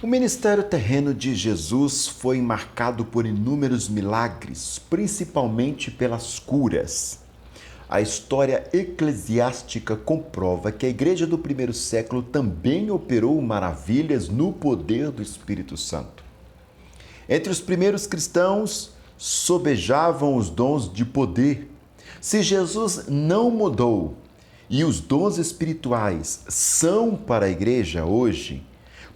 O ministério terreno de Jesus foi marcado por inúmeros milagres, principalmente pelas curas. A história eclesiástica comprova que a igreja do primeiro século também operou maravilhas no poder do Espírito Santo. Entre os primeiros cristãos, sobejavam os dons de poder. Se Jesus não mudou e os dons espirituais são para a igreja hoje,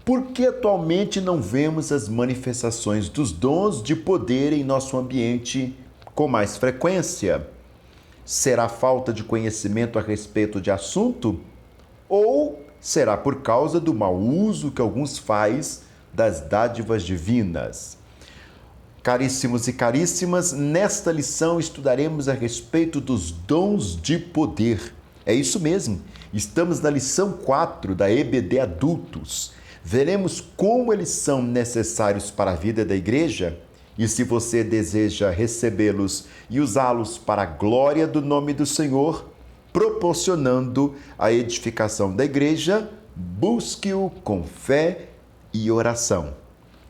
por que atualmente não vemos as manifestações dos dons de poder em nosso ambiente com mais frequência? Será falta de conhecimento a respeito de assunto? Ou será por causa do mau uso que alguns fazem das dádivas divinas? Caríssimos e caríssimas, nesta lição estudaremos a respeito dos dons de poder. É isso mesmo, estamos na lição 4 da EBD Adultos. Veremos como eles são necessários para a vida da igreja e se você deseja recebê-los e usá-los para a glória do nome do Senhor, proporcionando a edificação da igreja, busque-o com fé e oração.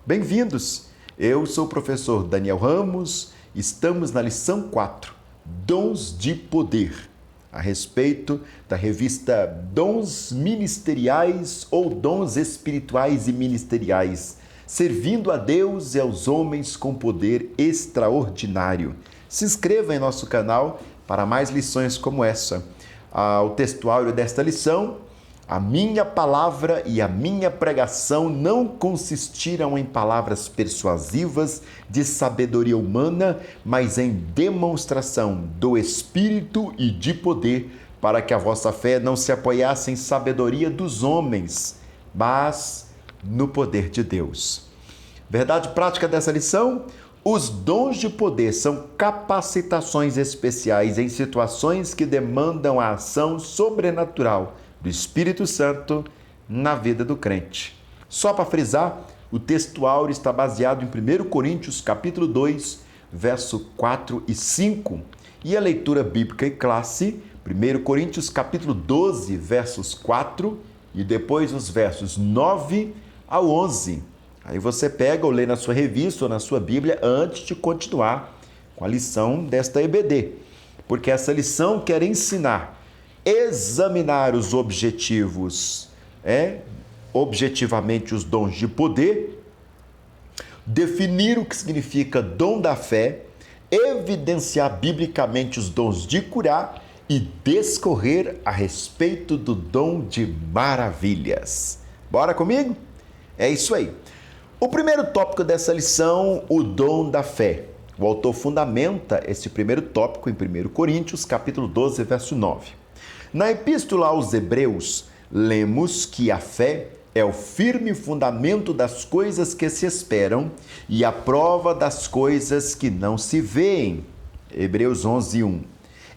Bem-vindos! Eu sou o professor Daniel Ramos, estamos na lição 4, Dons de Poder, a respeito da revista Dons Ministeriais ou Dons Espirituais e Ministeriais, servindo a Deus e aos homens com poder extraordinário. Se inscreva em nosso canal para mais lições como essa. O textuário desta lição: a minha palavra e a minha pregação não consistiram em palavras persuasivas de sabedoria humana, mas em demonstração do Espírito e de poder, para que a vossa fé não se apoiasse em sabedoria dos homens, mas no poder de Deus. Verdade prática dessa lição? Os dons de poder são capacitações especiais em situações que demandam a ação sobrenatural do Espírito Santo na vida do crente. Só para frisar, o textuário está baseado em 1 Coríntios capítulo 2, verso 4 e 5, e a leitura bíblica e classe, 1 Coríntios capítulo 12, versos 4 e depois os versos 9 ao 11. Aí você pega ou lê na sua revista ou na sua Bíblia antes de continuar com a lição desta EBD, porque essa lição quer ensinar examinar os objetivos, objetivamente os dons de poder, definir o que significa dom da fé, evidenciar biblicamente os dons de curar e discorrer a respeito do dom de maravilhas. Bora comigo? É isso aí. O primeiro tópico dessa lição, o dom da fé. O autor fundamenta esse primeiro tópico em 1 Coríntios, capítulo 12, verso 9. Na Epístola aos Hebreus, lemos que a fé é o firme fundamento das coisas que se esperam e a prova das coisas que não se veem. Hebreus 11, 1.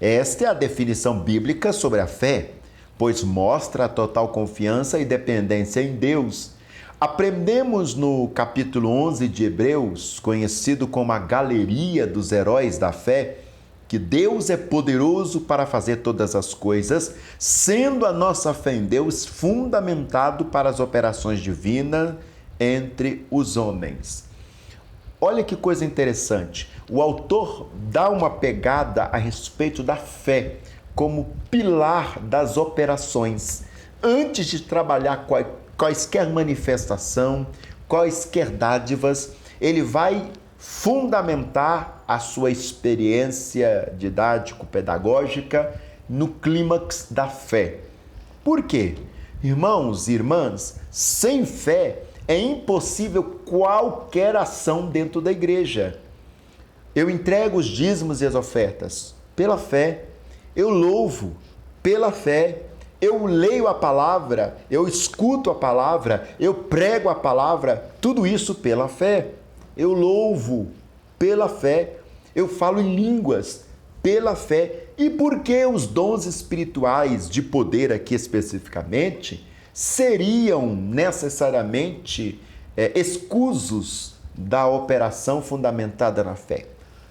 Esta é a definição bíblica sobre a fé, pois mostra a total confiança e dependência em Deus. Aprendemos no capítulo 11 de Hebreus, conhecido como a galeria dos heróis da fé, que Deus é poderoso para fazer todas as coisas, sendo a nossa fé em Deus fundamentado para as operações divinas entre os homens. Olha que coisa interessante. O autor dá uma pegada a respeito da fé como pilar das operações. Antes de trabalhar quaisquer manifestação, quaisquer dádivas, ele vai fundamentar a sua experiência didático-pedagógica no clímax da fé. Por quê? Irmãos e irmãs, sem fé é impossível qualquer ação dentro da igreja. Eu entrego os dízimos e as ofertas pela fé, eu louvo pela fé, eu leio a palavra, eu escuto a palavra, eu prego a palavra, tudo isso pela fé. Eu louvo pela fé, eu falo em línguas pela fé. E por que os dons espirituais de poder aqui especificamente seriam necessariamente escusos da operação fundamentada na fé?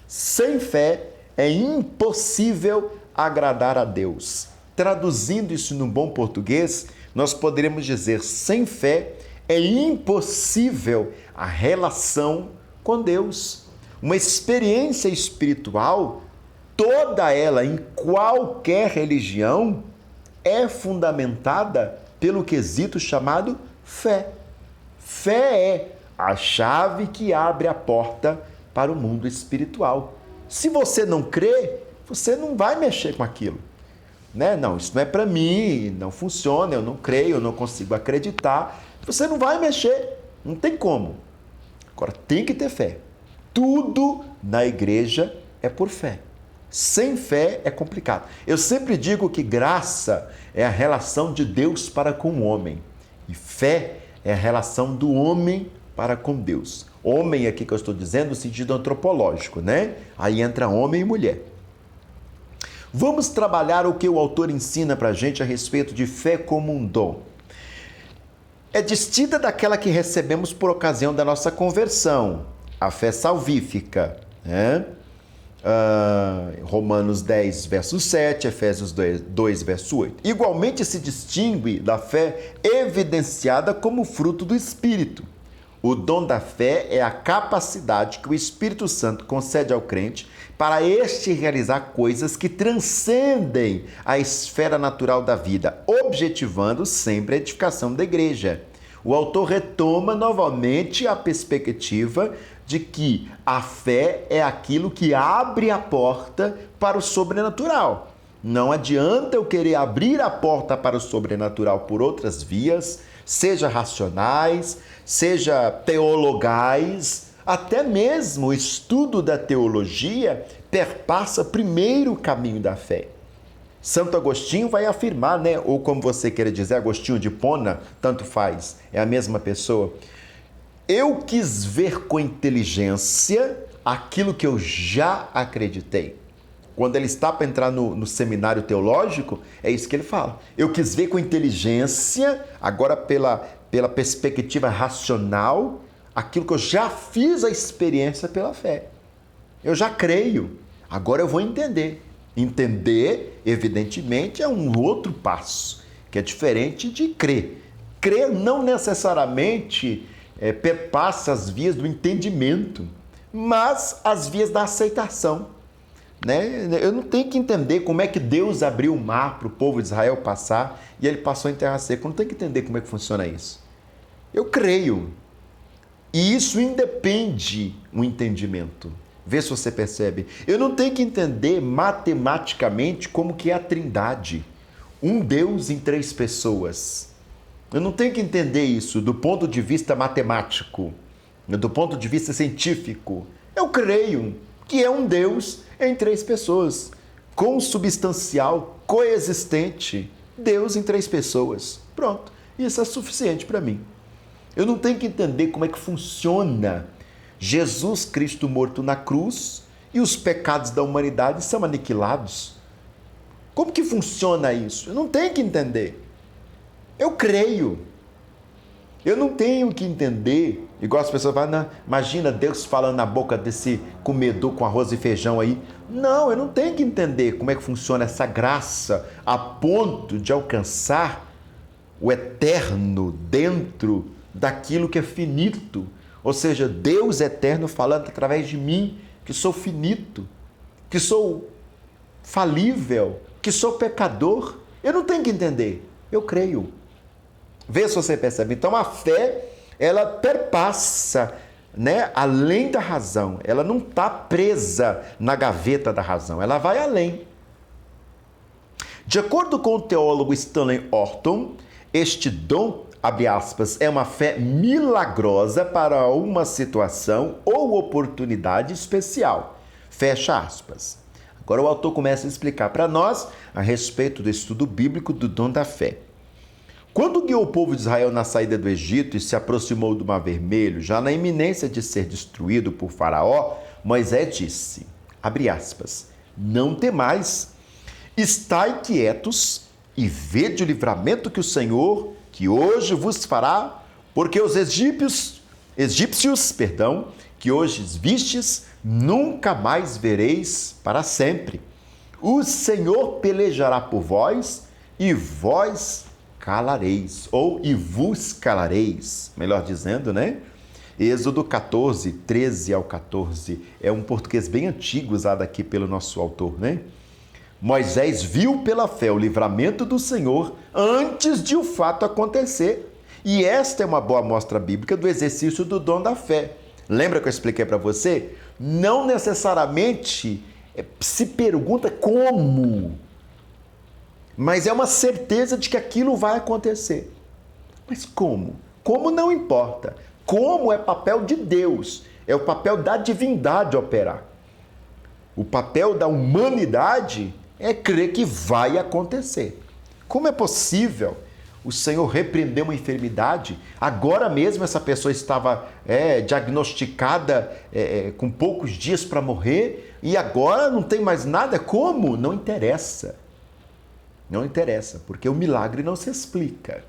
Sem fé é impossível agradar a Deus. Traduzindo isso no bom português, nós poderemos dizer: sem fé É impossível a relação com Deus. Uma experiência espiritual, toda ela, em qualquer religião, é fundamentada pelo quesito chamado fé. Fé é a chave que abre a porta para o mundo espiritual. Se você não crê, você não vai mexer com aquilo. Né? Não, isso não é para mim, não funciona, eu não creio, eu não consigo acreditar. Você não vai mexer, não tem como. Agora, tem que ter fé. Tudo na igreja é por fé. Sem fé é complicado. Eu sempre digo que graça é a relação de Deus para com o homem. E fé é a relação do homem para com Deus. Homem aqui que eu estou dizendo no sentido antropológico, né? Aí entra homem e mulher. Vamos trabalhar o que o autor ensina para a gente a respeito de fé como um dom. É distinta daquela que recebemos por ocasião da nossa conversão, a fé salvífica, né? Romanos 10, verso 7, Efésios 2, verso 8. Igualmente se distingue da fé evidenciada como fruto do Espírito. O dom da fé é a capacidade que o Espírito Santo concede ao crente para este realizar coisas que transcendem a esfera natural da vida, objetivando sempre a edificação da igreja. O autor retoma novamente a perspectiva de que a fé é aquilo que abre a porta para o sobrenatural. Não adianta eu querer abrir a porta para o sobrenatural por outras vias, seja racionais, seja teologais, até mesmo o estudo da teologia perpassa primeiro o caminho da fé. Santo Agostinho vai afirmar, né? Ou como você queira dizer, Agostinho de Hipona, tanto faz, é a mesma pessoa. Eu quis ver com inteligência aquilo que eu já acreditei. Quando ele está para entrar no seminário teológico, é isso que ele fala. Eu quis ver com inteligência, agora pela perspectiva racional, aquilo que eu já fiz a experiência pela fé. Eu já creio, agora eu vou entender. Entender, evidentemente, é um outro passo, que é diferente de crer. Crer não necessariamente perpassa as vias do entendimento, mas as vias da aceitação. Né? Eu não tenho que entender como é que Deus abriu o mar para o povo de Israel passar e ele passou em terra seca. Eu não tenho que entender como é que funciona isso. Eu creio. E isso independe do entendimento. Vê se você percebe. Eu não tenho que entender matematicamente como que é a Trindade. Um Deus em 3 pessoas. Eu não tenho que entender isso do ponto de vista matemático, do ponto de vista científico. Eu creio que é um Deus em 3 pessoas, consubstancial, coexistente. Deus em 3 pessoas. Pronto. Isso é suficiente para mim. Eu não tenho que entender como é que funciona Jesus Cristo morto na cruz e os pecados da humanidade são aniquilados. Como que funciona isso? Eu não tenho que entender. Eu creio. Eu não tenho que entender, igual as pessoas falam, imagina Deus falando na boca desse comedor com arroz e feijão aí. Não, eu não tenho que entender como é que funciona essa graça a ponto de alcançar o eterno dentro daquilo que é finito. Ou seja, Deus eterno falando através de mim, que sou finito, que sou falível, que sou pecador. Eu não tenho que entender, eu creio. Vê se você percebe. Então a fé, ela perpassa, né, além da razão. Ela não está presa na gaveta da razão, ela vai além. De acordo com o teólogo Stanley Orton, este dom, abre aspas, é uma fé milagrosa para uma situação ou oportunidade especial. Fecha aspas. Agora o autor começa a explicar para nós a respeito do estudo bíblico do dom da fé. Quando guiou o povo de Israel na saída do Egito e se aproximou do Mar Vermelho, já na iminência de ser destruído por Faraó, Moisés disse, abre aspas, não temais, estai quietos e vede o livramento que o Senhor, que hoje vos fará, porque os egípcios, que hoje vistes, nunca mais vereis para sempre. O Senhor pelejará por vós e vós calareis, ou e vos calareis, melhor dizendo, né? Êxodo 14, 13 ao 14, é um português bem antigo usado aqui pelo nosso autor, né? Moisés viu pela fé o livramento do Senhor antes de o fato acontecer. E esta é uma boa amostra bíblica do exercício do dom da fé. Lembra que eu expliquei para você? Não necessariamente se pergunta como, mas é uma certeza de que aquilo vai acontecer. Mas como? Como não importa. Como é papel de Deus, é o papel da divindade operar. O papel da humanidade é crer que vai acontecer. Como é possível o Senhor repreender uma enfermidade? Agora mesmo essa pessoa estava diagnosticada com poucos dias para morrer e agora não tem mais nada? Como? Não interessa. Não interessa, porque o milagre não se explica.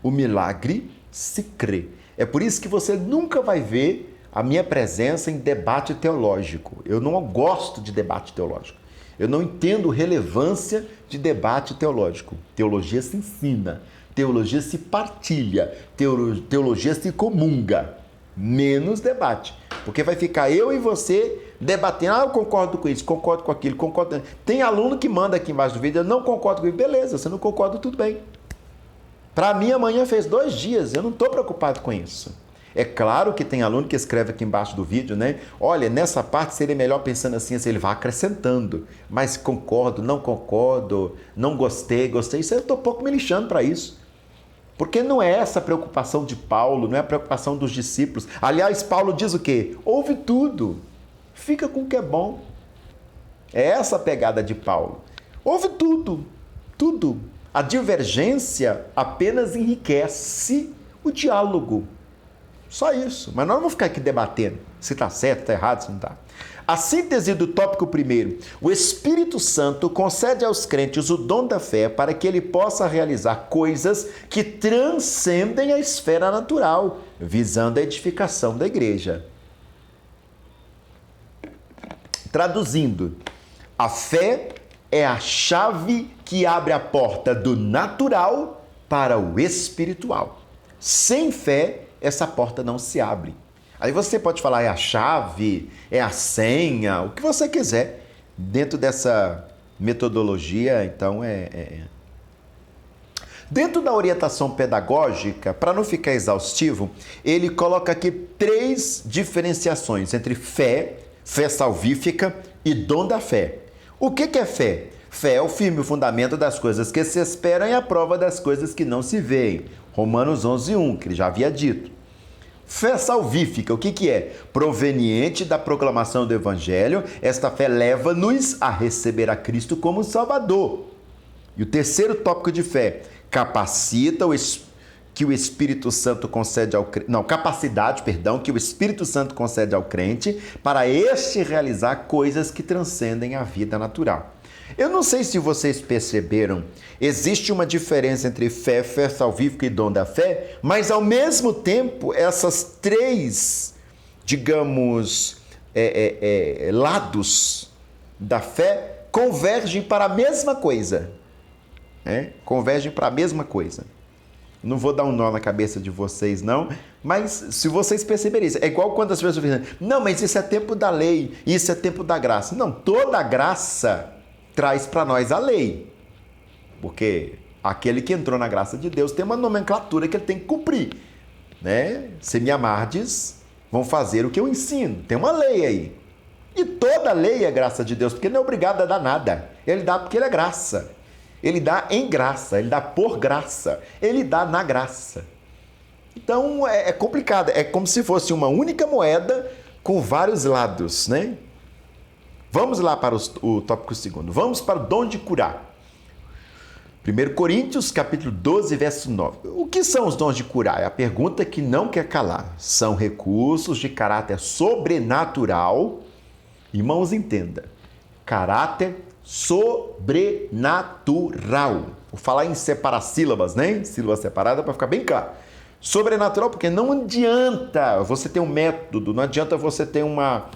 O milagre se crê. É por isso que você nunca vai ver a minha presença em debate teológico. Eu não gosto de debate teológico. Eu não entendo relevância de debate teológico. Teologia se ensina, teologia se partilha, teologia se comunga. Menos debate. Porque vai ficar eu e você debatendo. Eu concordo com isso, concordo com aquilo, concordo. Tem aluno que manda aqui embaixo do vídeo, eu não concordo com isso. Beleza, você não concorda, tudo bem. Para mim, amanhã fez 2 dias, eu não estou preocupado com isso. É claro que tem aluno que escreve aqui embaixo do vídeo, né? Olha, nessa parte seria melhor pensando assim, ele vai acrescentando. Mas concordo, não gostei, isso eu estou pouco me lixando para isso. Porque não é essa a preocupação de Paulo, não é a preocupação dos discípulos. Aliás, Paulo diz o quê? Ouve tudo, fica com o que é bom. É essa a pegada de Paulo. Ouve tudo, tudo. A divergência apenas enriquece o diálogo. Só isso. Mas nós não vamos ficar aqui debatendo se está certo, está errado, se não está. A síntese do tópico primeiro. O Espírito Santo concede aos crentes o dom da fé para que ele possa realizar coisas que transcendem a esfera natural, visando a edificação da igreja. Traduzindo, a fé é a chave que abre a porta do natural para o espiritual. Sem fé, essa porta não se abre. Aí você pode falar, é a chave, é a senha, o que você quiser. Dentro dessa metodologia, então, Dentro da orientação pedagógica, para não ficar exaustivo, ele coloca aqui 3 diferenciações entre fé salvífica e dom da fé. O que é fé? Fé é o firme fundamento das coisas que se esperam e a prova das coisas que não se veem. Romanos 11:1, que ele já havia dito. Fé salvífica, o que é? Proveniente da proclamação do Evangelho, esta fé leva-nos a receber a Cristo como Salvador. E o terceiro tópico de fé, que o Espírito Santo concede ao crente, que o Espírito Santo concede ao crente para este realizar coisas que transcendem a vida natural. Eu não sei se vocês perceberam, existe uma diferença entre fé salvífica e dom da fé, mas ao mesmo tempo essas 3, digamos, lados da fé convergem para a mesma coisa. Convergem para a mesma coisa. Não vou dar um nó na cabeça de vocês, não, mas se vocês perceberem isso, é igual quando as pessoas dizem, não, mas isso é tempo da lei, isso é tempo da graça. Não, toda a graça traz para nós a lei, porque aquele que entrou na graça de Deus tem uma nomenclatura que ele tem que cumprir, né? Se me amardes, vão fazer o que eu ensino, tem uma lei aí, e toda lei é graça de Deus, porque ele não é obrigado a dar nada, ele dá porque ele é graça, ele dá em graça, ele dá por graça, ele dá na graça. Então é complicado, é como se fosse uma única moeda com vários lados, né? Vamos lá para o tópico 2. Vamos para o dom de curar. 1 Coríntios, capítulo 12, verso 9. O que são os dons de curar? É a pergunta que não quer calar. São recursos de caráter sobrenatural. Irmãos, entenda. Caráter sobrenatural. Vou falar em separar sílabas, né? Sílaba separada para ficar bem claro. Sobrenatural, porque não adianta você ter um método, não adianta você ter uma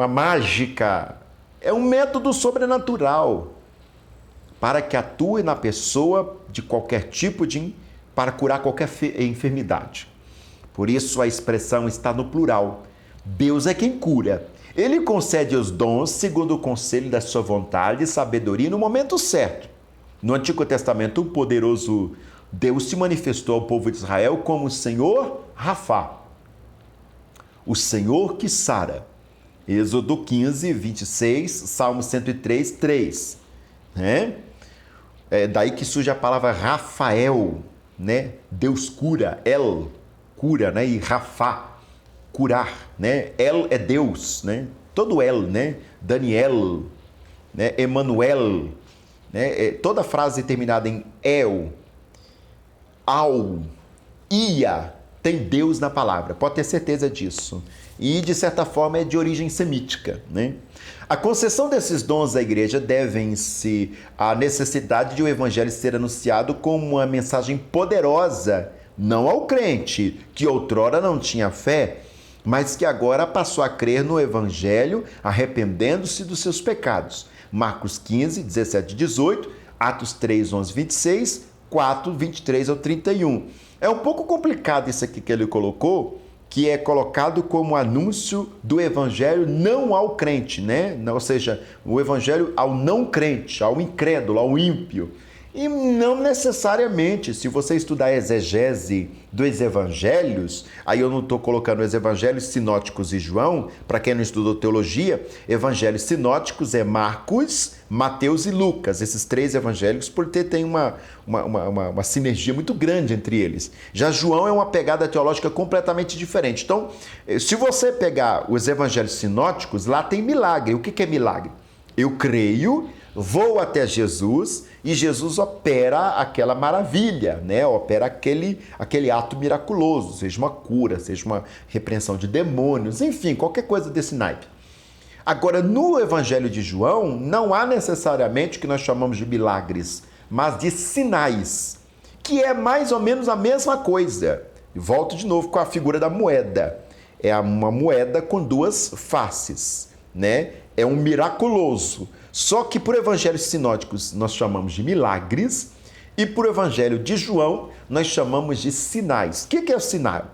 mágica. É um método sobrenatural. para que atue na pessoa de qualquer tipo para curar qualquer enfermidade. Por isso a expressão está no plural. Deus é quem cura. Ele concede os dons segundo o conselho da sua vontade e sabedoria no momento certo. No Antigo Testamento, o poderoso Deus se manifestou ao povo de Israel como o Senhor Rafá, o Senhor que sara. Êxodo 15, 26, Salmo 103, 3. Né? É daí que surge a palavra Rafael, né? Deus cura, El, cura, né? E Rafá, curar, né? El é Deus, né? Todo El, né? Daniel, né? Emanuel, né? Toda frase terminada em El, Al, Ia, tem Deus na palavra, pode ter certeza disso. E, de certa forma, é de origem semítica, né? A concessão desses dons à igreja devem-se à necessidade de o evangelho ser anunciado como uma mensagem poderosa, não ao crente, que outrora não tinha fé, mas que agora passou a crer no evangelho, arrependendo-se dos seus pecados. Marcos 15, 17 e 18, Atos 3, 11, 26, 4, 23 ao 31. É um pouco complicado isso aqui que ele colocou, que é colocado como anúncio do evangelho não ao crente, né? Ou seja, o evangelho ao não crente, ao incrédulo, ao ímpio. E não necessariamente, se você estudar a exegese dos evangelhos, aí eu não estou colocando os evangelhos sinóticos e João, para quem não estudou teologia, evangelhos sinóticos é Marcos, Mateus e Lucas, esses três evangelhos, porque tem uma sinergia muito grande entre eles. Já João é uma pegada teológica completamente diferente. Então, se você pegar os evangelhos sinóticos, lá tem milagre. O que é milagre? Eu creio, vou até Jesus e Jesus opera aquela maravilha, né? Opera aquele ato miraculoso, seja uma cura, seja uma repreensão de demônios, enfim, qualquer coisa desse naipe. Agora, no Evangelho de João, não há necessariamente o que nós chamamos de milagres, mas de sinais, que é mais ou menos a mesma coisa. Volto de novo com a figura da moeda. É uma moeda com duas faces, né? É um miraculoso. Só que por evangelhos sinóticos nós chamamos de milagres e por evangelho de João nós chamamos de sinais. O que é o sinal?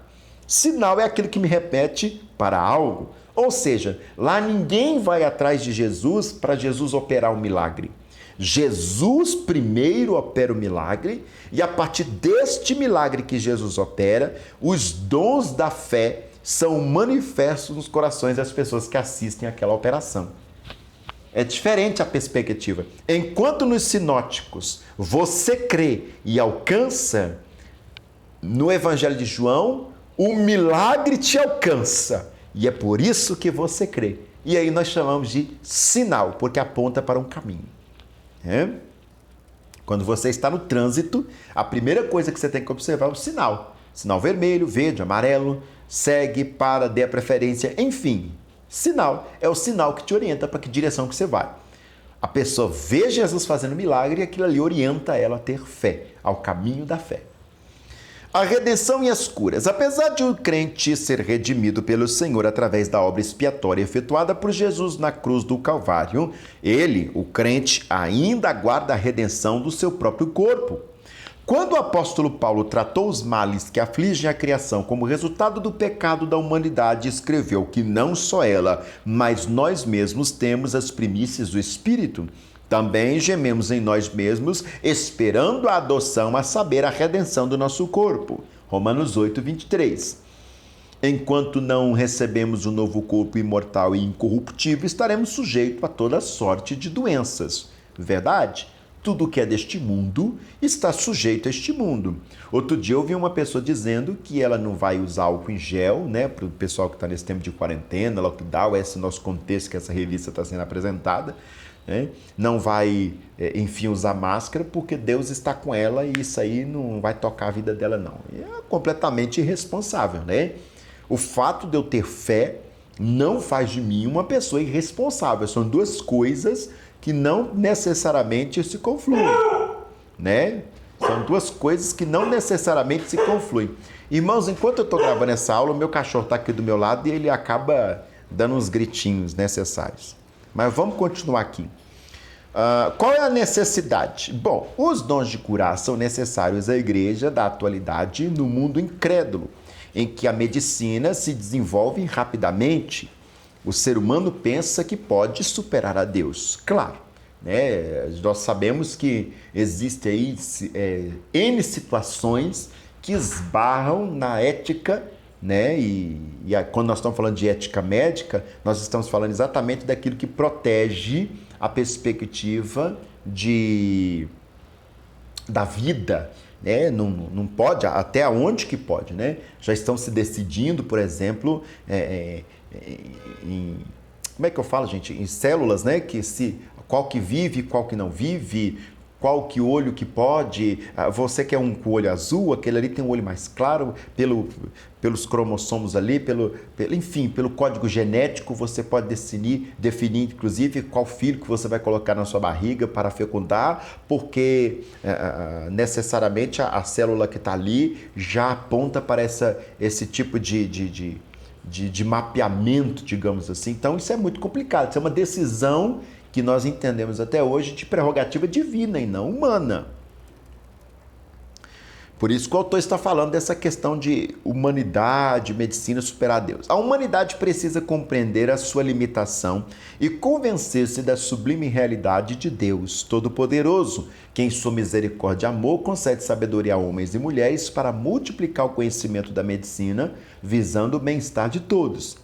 Sinal é aquilo que me repete para algo. Ou seja, lá ninguém vai atrás de Jesus para Jesus operar um milagre. Jesus primeiro opera o milagre e a partir deste milagre que Jesus opera, os dons da fé são manifestos nos corações das pessoas que assistem àquela operação. É diferente a perspectiva. Enquanto nos sinóticos você crê e alcança, no Evangelho de João, o milagre te alcança. E é por isso que você crê. E aí nós chamamos de sinal, porque aponta para um caminho. Quando você está no trânsito, a primeira coisa que você tem que observar é o sinal. Sinal vermelho, verde, amarelo, segue, para, dê a preferência, enfim. Sinal é o sinal que te orienta para que direção que você vai. A pessoa vê Jesus fazendo milagre e aquilo ali orienta ela a ter fé, ao caminho da fé. A redenção e as curas. Apesar de o crente ser redimido pelo Senhor através da obra expiatória efetuada por Jesus na cruz do Calvário, ele, o crente, ainda aguarda a redenção do seu próprio corpo. Quando o apóstolo Paulo tratou os males que afligem a criação como resultado do pecado da humanidade, escreveu que não só ela, mas nós mesmos temos as primícias do Espírito. Também gememos em nós mesmos, esperando a adoção, a saber, a redenção do nosso corpo. Romanos 8, 23. Enquanto não recebemos um novo corpo imortal e incorruptível, estaremos sujeitos a toda sorte de doenças. Verdade? Tudo que é deste mundo está sujeito a este mundo. Outro dia eu ouvi uma pessoa dizendo que ela não vai usar álcool em gel, né? Para o pessoal que está nesse tempo de quarentena, lockdown, esse nosso contexto que essa revista está sendo apresentada. Né? Não vai, enfim, usar máscara porque Deus está com ela e isso aí não vai tocar a vida dela, não. É completamente irresponsável, né? O fato de eu ter fé não faz de mim uma pessoa irresponsável. São duas coisas que não necessariamente se confluem, né? São duas coisas que não necessariamente se confluem. Irmãos, enquanto eu estou gravando essa aula, o meu cachorro está aqui do meu lado e ele acaba dando uns gritinhos necessários. Mas vamos continuar aqui. Qual é a necessidade? Bom, os dons de curar são necessários à igreja da atualidade no mundo incrédulo, em que a medicina se desenvolve rapidamente. O ser humano pensa que pode superar a Deus. Claro, né? Nós sabemos que existem aí N situações que esbarram na ética, né? Quando nós estamos falando de ética médica, nós estamos falando exatamente daquilo que protege a perspectiva da vida, né? Não pode, até onde que pode, né? Já estão se decidindo, por exemplo, como é que eu falo, gente? Em células, né? Qual que vive, qual que não vive, qual que olho que pode. Você que é um com olho azul, aquele ali tem um olho mais claro, pelos cromossomos ali, enfim, pelo código genético, você pode definir inclusive qual filho que você vai colocar na sua barriga para fecundar, porque necessariamente a célula que está ali já aponta para esse tipo de mapeamento, digamos assim. Então isso é muito complicado, isso é uma decisão que nós entendemos até hoje de prerrogativa divina e não humana. Por isso que o autor está falando dessa questão de humanidade, medicina superar Deus. A humanidade precisa compreender a sua limitação e convencer-se da sublime realidade de Deus Todo-Poderoso, que em sua misericórdia e amor concede sabedoria a homens e mulheres para multiplicar o conhecimento da medicina, visando o bem-estar de todos.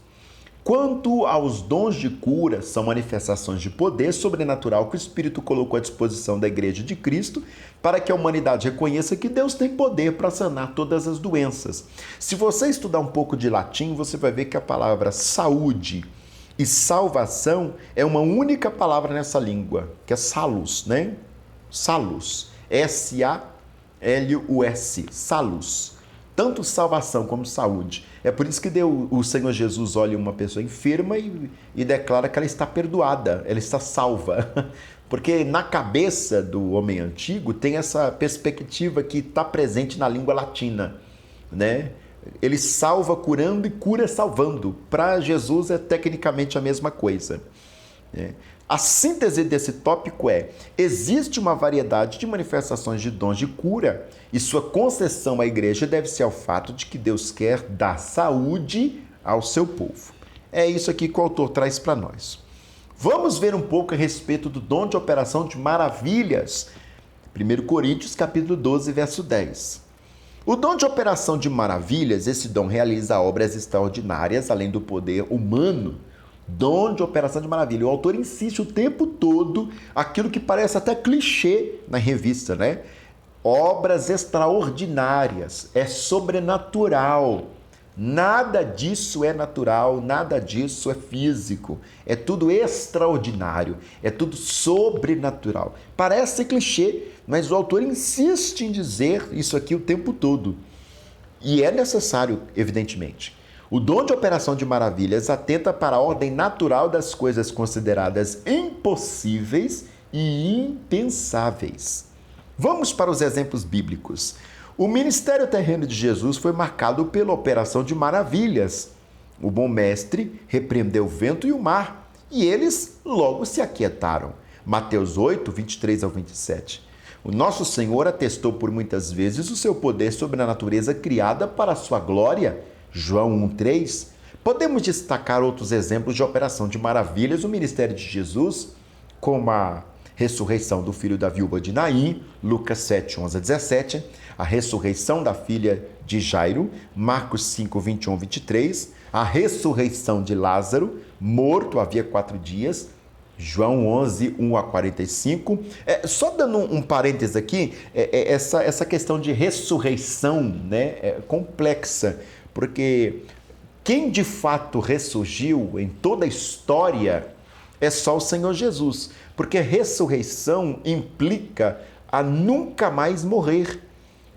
Quanto aos dons de cura, são manifestações de poder sobrenatural que o Espírito colocou à disposição da Igreja de Cristo para que a humanidade reconheça que Deus tem poder para sanar todas as doenças. Se você estudar um pouco de latim, você vai ver que a palavra saúde e salvação é uma única palavra nessa língua, que é salus, né? Salus. S-A-L-U-S. Salus. Tanto salvação como saúde. É por isso que o Senhor Jesus olha uma pessoa enferma e declara que ela está perdoada, ela está salva. Porque na cabeça do homem antigo tem essa perspectiva que está presente na língua latina, né? Ele salva curando e cura salvando. Para Jesus é tecnicamente a mesma coisa, né? A síntese desse tópico existe uma variedade de manifestações de dons de cura e sua concessão à igreja deve ser ao fato de que Deus quer dar saúde ao seu povo. É isso aqui que o autor traz para nós. Vamos ver um pouco a respeito do dom de operação de maravilhas. 1 Coríntios, capítulo 12, verso 10. O dom de operação de maravilhas, esse dom realiza obras extraordinárias, além do poder humano. Dom de operação de maravilha. O autor insiste o tempo todo aquilo que parece até clichê na revista, né? Obras extraordinárias, é sobrenatural. Nada disso é natural, nada disso é físico. É tudo extraordinário, é tudo sobrenatural. Parece clichê, mas o autor insiste em dizer isso aqui o tempo todo. E é necessário, evidentemente. O dom de operação de maravilhas atenta para a ordem natural das coisas consideradas impossíveis e impensáveis. Vamos para os exemplos bíblicos. O ministério terreno de Jesus foi marcado pela operação de maravilhas. O bom mestre repreendeu o vento e o mar, e eles logo se aquietaram. Mateus 8, 23 ao 27. O nosso Senhor atestou por muitas vezes o seu poder sobre a natureza criada para a sua glória. João 1,3. Podemos destacar outros exemplos de operação de maravilhas no ministério de Jesus, como a ressurreição do filho da viúva de Naim, Lucas 7, 11 a 17, a ressurreição da filha de Jairo, Marcos 5, 21 a 23, a ressurreição de Lázaro, morto havia 4 dias, João 11, 1 a 45. Só dando um parênteses aqui, essa questão de ressurreição, né, é complexa, porque quem de fato ressurgiu em toda a história é só o Senhor Jesus, porque ressurreição implica a nunca mais morrer.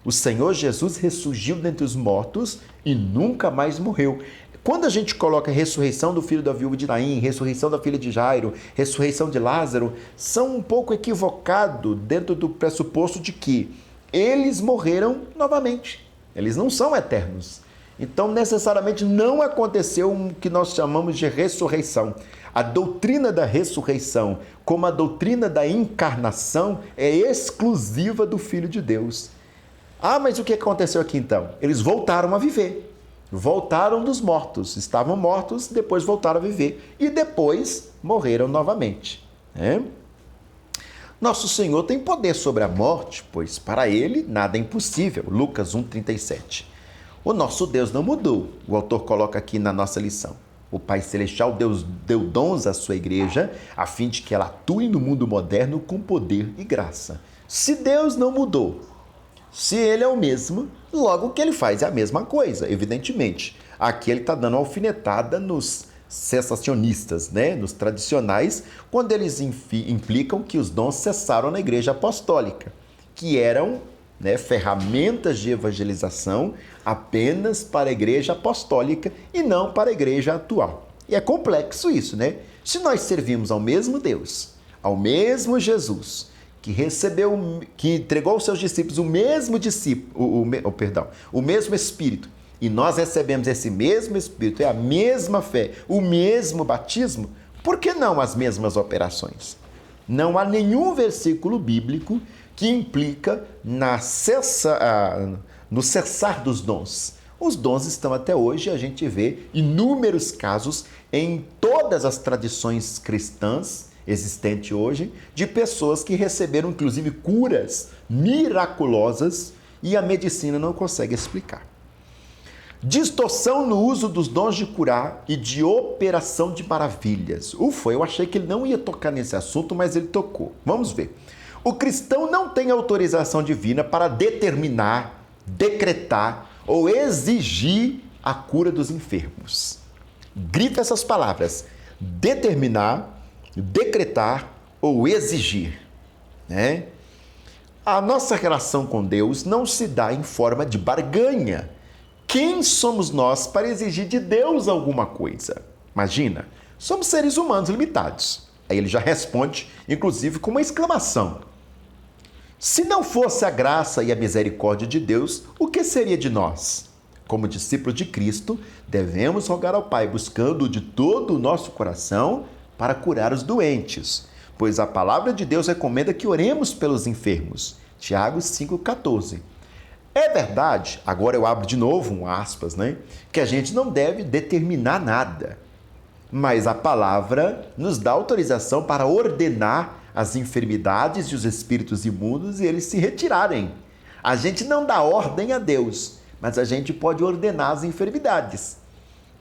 O Senhor Jesus ressurgiu dentre os mortos e nunca mais morreu. Quando a gente coloca a ressurreição do filho da viúva de Naim, ressurreição da filha de Jairo, ressurreição de Lázaro, são um pouco equivocados dentro do pressuposto de que eles morreram novamente. Eles não são eternos. Então, necessariamente, não aconteceu o que nós chamamos de ressurreição. A doutrina da ressurreição, como a doutrina da encarnação, é exclusiva do Filho de Deus. Ah, mas o que aconteceu aqui então? Eles voltaram a viver. Voltaram dos mortos. Estavam mortos, depois voltaram a viver. E depois morreram novamente. Nosso Senhor tem poder sobre a morte, pois para Ele nada é impossível. Lucas 1,37. O nosso Deus não mudou. O autor coloca aqui na nossa lição. O Pai Celestial deu dons à sua igreja, a fim de que ela atue no mundo moderno com poder e graça. Se Deus não mudou, se Ele é o mesmo, logo o que Ele faz é a mesma coisa, evidentemente. Aqui Ele está dando uma alfinetada nos cessacionistas, nos tradicionais, quando eles implicam que os dons cessaram na igreja apostólica, que eram ferramentas de evangelização apenas para a igreja apostólica e não para a igreja atual. E é complexo isso, Se nós servimos ao mesmo Deus, ao mesmo Jesus, que entregou aos seus discípulos o mesmo Espírito, e nós recebemos esse mesmo Espírito, é a mesma fé, o mesmo batismo, por que não as mesmas operações? Não há nenhum versículo bíblico que implica no cessar dos dons. Os dons estão até hoje, a gente vê inúmeros casos em todas as tradições cristãs existentes hoje, de pessoas que receberam inclusive curas miraculosas e a medicina não consegue explicar. Distorção no uso dos dons de curar e de operação de maravilhas. Eu achei que ele não ia tocar nesse assunto, mas ele tocou. Vamos ver. O cristão não tem autorização divina para determinar, decretar ou exigir a cura dos enfermos. Grita essas palavras: determinar, decretar ou exigir. A nossa relação com Deus não se dá em forma de barganha. Quem somos nós para exigir de Deus alguma coisa? Imagina, somos seres humanos limitados. Aí ele já responde, inclusive, com uma exclamação. Se não fosse a graça e a misericórdia de Deus, o que seria de nós? Como discípulos de Cristo, devemos rogar ao Pai, buscando de todo o nosso coração para curar os doentes, pois a palavra de Deus recomenda que oremos pelos enfermos. Tiago 5,14. É verdade, agora eu abro de novo um aspas, que a gente não deve determinar nada, mas a palavra nos dá autorização para ordenar as enfermidades e os espíritos imundos e eles se retirarem. A gente não dá ordem a Deus, mas a gente pode ordenar as enfermidades,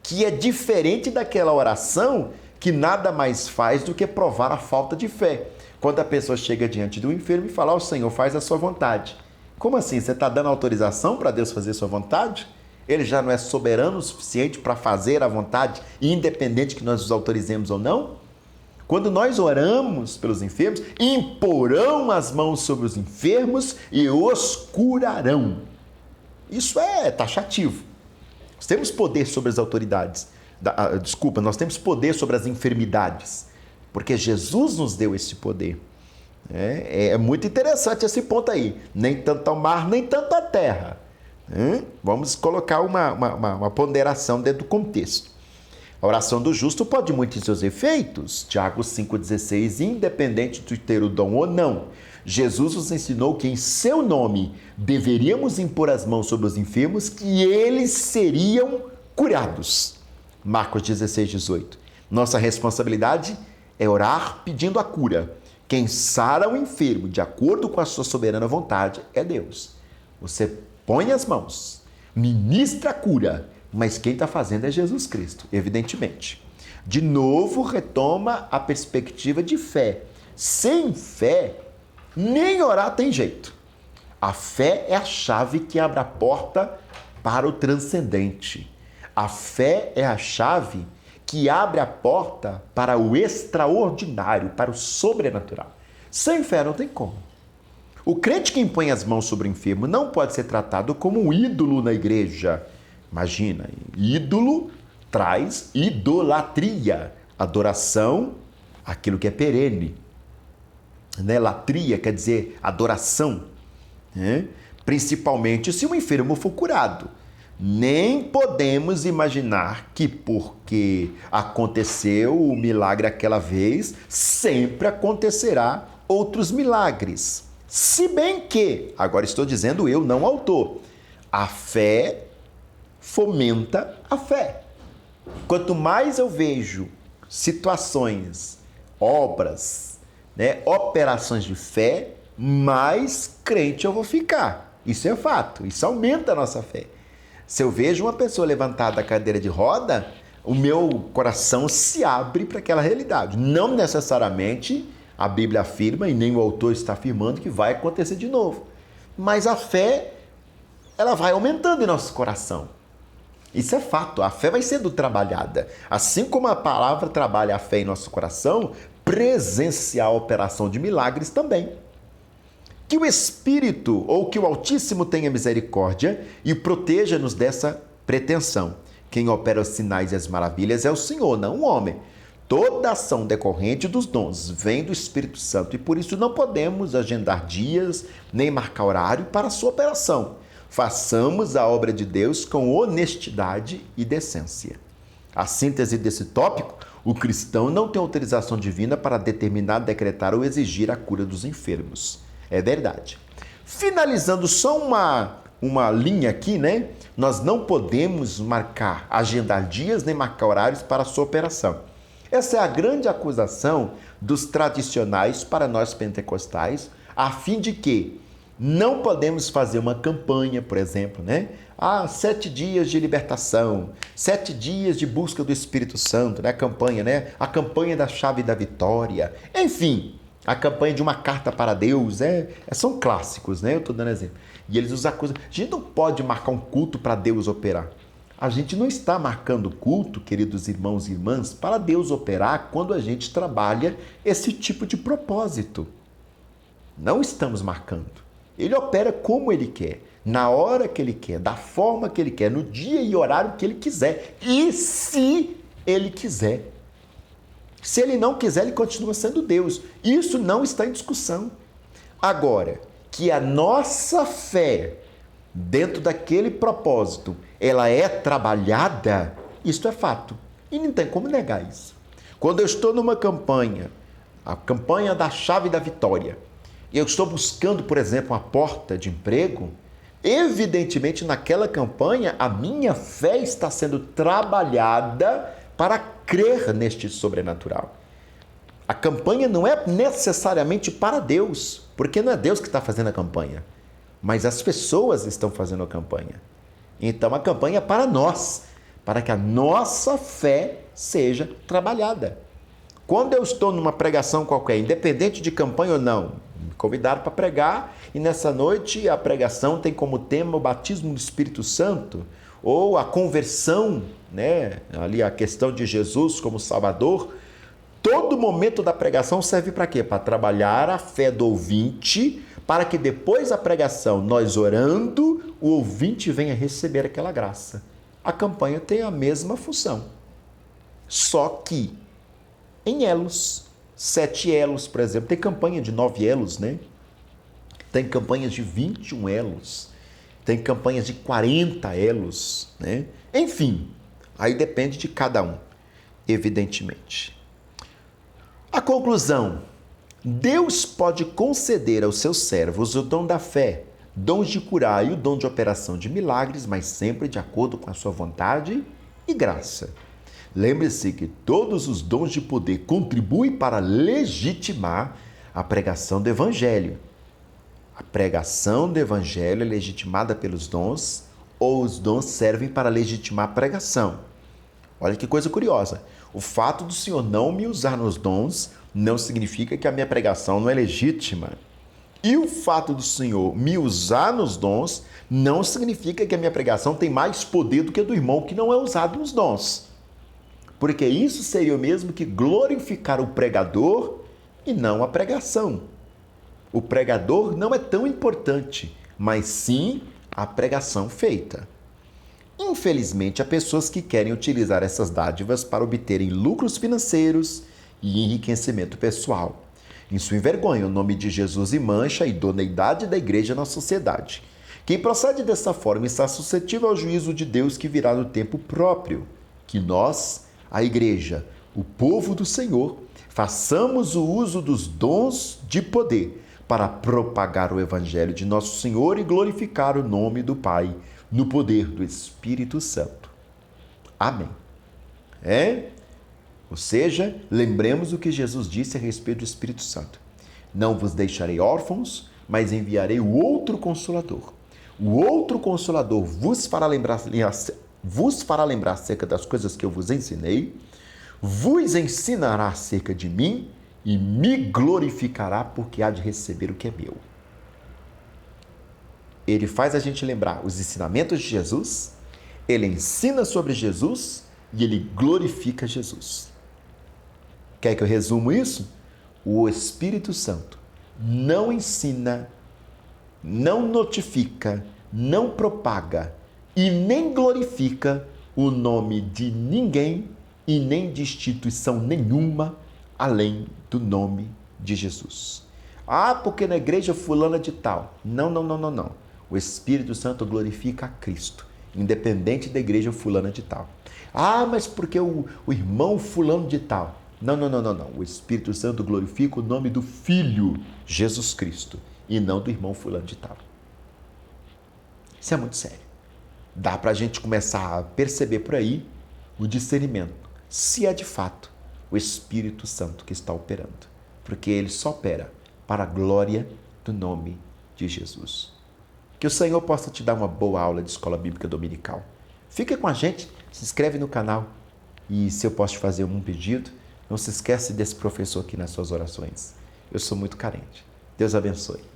que é diferente daquela oração que nada mais faz do que provar a falta de fé. Quando a pessoa chega diante do enfermo e fala: Senhor, faz a sua vontade. Como assim? Você está dando autorização para Deus fazer sua vontade? Ele já não é soberano o suficiente para fazer a vontade, independente que nós os autorizemos ou não? Quando nós oramos pelos enfermos, imporão as mãos sobre os enfermos e os curarão. Isso é taxativo. Nós temos poder sobre as autoridades. Nós temos poder sobre as enfermidades, porque Jesus nos deu esse poder. É muito interessante esse ponto aí. Nem tanto ao mar, nem tanto à terra. Vamos colocar uma ponderação dentro do contexto. A oração do justo pode muito em seus efeitos. Tiago 5,16, independente de ter o dom ou não. Jesus nos ensinou que em seu nome deveríamos impor as mãos sobre os enfermos, que eles seriam curados. Marcos 16,18. Nossa responsabilidade é orar pedindo a cura. Quem sara o enfermo de acordo com a sua soberana vontade é Deus. Você põe as mãos, ministra a cura, mas quem está fazendo é Jesus Cristo, evidentemente. De novo, retoma a perspectiva de fé. Sem fé, nem orar tem jeito. A fé é a chave que abre a porta para o transcendente. A fé é a chave que abre a porta para o extraordinário, para o sobrenatural. Sem fé não tem como. O crente que impõe as mãos sobre o enfermo não pode ser tratado como um ídolo na igreja. Imagina, ídolo traz idolatria, adoração, aquilo que é perene. Latria quer dizer adoração, principalmente se o enfermo for curado. Nem podemos imaginar que porque aconteceu o milagre aquela vez, sempre acontecerá outros milagres. Se bem que, agora estou dizendo eu, não o autor, a fé fomenta a fé. Quanto mais eu vejo situações, obras, operações de fé, mais crente eu vou ficar. Isso é fato, isso aumenta a nossa fé. Se eu vejo uma pessoa levantada da cadeira de roda, o meu coração se abre para aquela realidade. Não necessariamente a Bíblia afirma e nem o autor está afirmando que vai acontecer de novo. Mas a fé, ela vai aumentando em nosso coração. Isso é fato, a fé vai sendo trabalhada. Assim como a palavra trabalha a fé em nosso coração, presenciar a operação de milagres também. Que o Espírito ou que o Altíssimo tenha misericórdia e proteja-nos dessa pretensão. Quem opera os sinais e as maravilhas é o Senhor, não o homem. Toda ação decorrente dos dons vem do Espírito Santo e por isso não podemos agendar dias nem marcar horário para a sua operação. Façamos a obra de Deus com honestidade e decência. A síntese desse tópico, o cristão não tem autorização divina para determinar, decretar ou exigir a cura dos enfermos. É verdade. Finalizando só uma linha aqui, Nós não podemos agendar dias nem marcar horários para a sua operação. Essa é a grande acusação dos tradicionais para nós pentecostais, a fim de que não podemos fazer uma campanha, por exemplo, 7 dias de libertação, 7 dias de busca do Espírito Santo, A campanha, A campanha da chave da vitória, enfim, a campanha de uma carta para Deus, são clássicos, Eu estou dando exemplo. E eles nos acusam. A gente não pode marcar um culto para Deus operar. A gente não está marcando culto, queridos irmãos e irmãs, para Deus operar quando a gente trabalha esse tipo de propósito. Não estamos marcando. Ele opera como ele quer, na hora que ele quer, da forma que ele quer, no dia e horário que ele quiser. E se ele quiser. Se ele não quiser, ele continua sendo Deus. Isso não está em discussão. Agora, que a nossa fé, dentro daquele propósito, ela é trabalhada, isto é fato. E não tem como negar isso. Quando eu estou numa campanha, a campanha da chave da vitória, eu estou buscando, por exemplo, uma porta de emprego, evidentemente naquela campanha a minha fé está sendo trabalhada para crer neste sobrenatural. A campanha não é necessariamente para Deus, porque não é Deus que está fazendo a campanha, mas as pessoas estão fazendo a campanha. Então a campanha é para nós, para que a nossa fé seja trabalhada. Quando eu estou numa pregação qualquer, independente de campanha ou não, me convidaram para pregar e nessa noite a pregação tem como tema o batismo do Espírito Santo ou a conversão, ali a questão de Jesus como Salvador. Todo momento da pregação serve para quê? Para trabalhar a fé do ouvinte, para que depois da pregação, nós orando, o ouvinte venha receber aquela graça. A campanha tem a mesma função, só que em elos, 7 elos, por exemplo. Tem campanha de 9 elos, Tem campanhas de 21 elos. Tem campanhas de 40 elos, Enfim, aí depende de cada um, evidentemente. A conclusão: Deus pode conceder aos seus servos o dom da fé, dons de curar e o dom de operação de milagres, mas sempre de acordo com a sua vontade e graça. Lembre-se que todos os dons de poder contribuem para legitimar a pregação do Evangelho. A pregação do Evangelho é legitimada pelos dons ou os dons servem para legitimar a pregação. Olha que coisa curiosa. O fato do Senhor não me usar nos dons não significa que a minha pregação não é legítima. E o fato do Senhor me usar nos dons não significa que a minha pregação tem mais poder do que a do irmão que não é usado nos dons. Porque isso seria o mesmo que glorificar o pregador e não a pregação. O pregador não é tão importante, mas sim a pregação feita. Infelizmente, há pessoas que querem utilizar essas dádivas para obterem lucros financeiros e enriquecimento pessoal. Isso envergonha o nome de Jesus e mancha a idoneidade da igreja na sociedade. Quem procede dessa forma está suscetível ao juízo de Deus que virá no tempo próprio. Que nós, a igreja, o povo do Senhor, façamos o uso dos dons de poder para propagar o evangelho de nosso Senhor e glorificar o nome do Pai no poder do Espírito Santo. Amém. Ou seja, lembremos o que Jesus disse a respeito do Espírito Santo. Não vos deixarei órfãos, mas enviarei o outro Consolador. O outro Consolador vos fará lembrar acerca das coisas que eu vos ensinei, vos ensinará acerca de mim e me glorificará porque há de receber o que é meu. Ele faz a gente lembrar os ensinamentos de Jesus, ele ensina sobre Jesus e ele glorifica Jesus. Quer que eu resumo isso? O Espírito Santo não ensina, não notifica, não propaga e nem glorifica o nome de ninguém e nem de instituição nenhuma além do nome de Jesus. Ah, porque na igreja fulana de tal. Não. O Espírito Santo glorifica a Cristo, independente da igreja fulana de tal. Ah, mas porque o irmão fulano de tal. Não. O Espírito Santo glorifica o nome do Filho, Jesus Cristo, e não do irmão fulano de tal. Isso é muito sério. Dá para a gente começar a perceber por aí o discernimento, se é de fato o Espírito Santo que está operando, porque ele só opera para a glória do nome de Jesus. Que o Senhor possa te dar uma boa aula de escola bíblica dominical. Fica com a gente, se inscreve no canal e se eu posso te fazer um pedido, não se esquece desse professor aqui nas suas orações. Eu sou muito carente. Deus abençoe.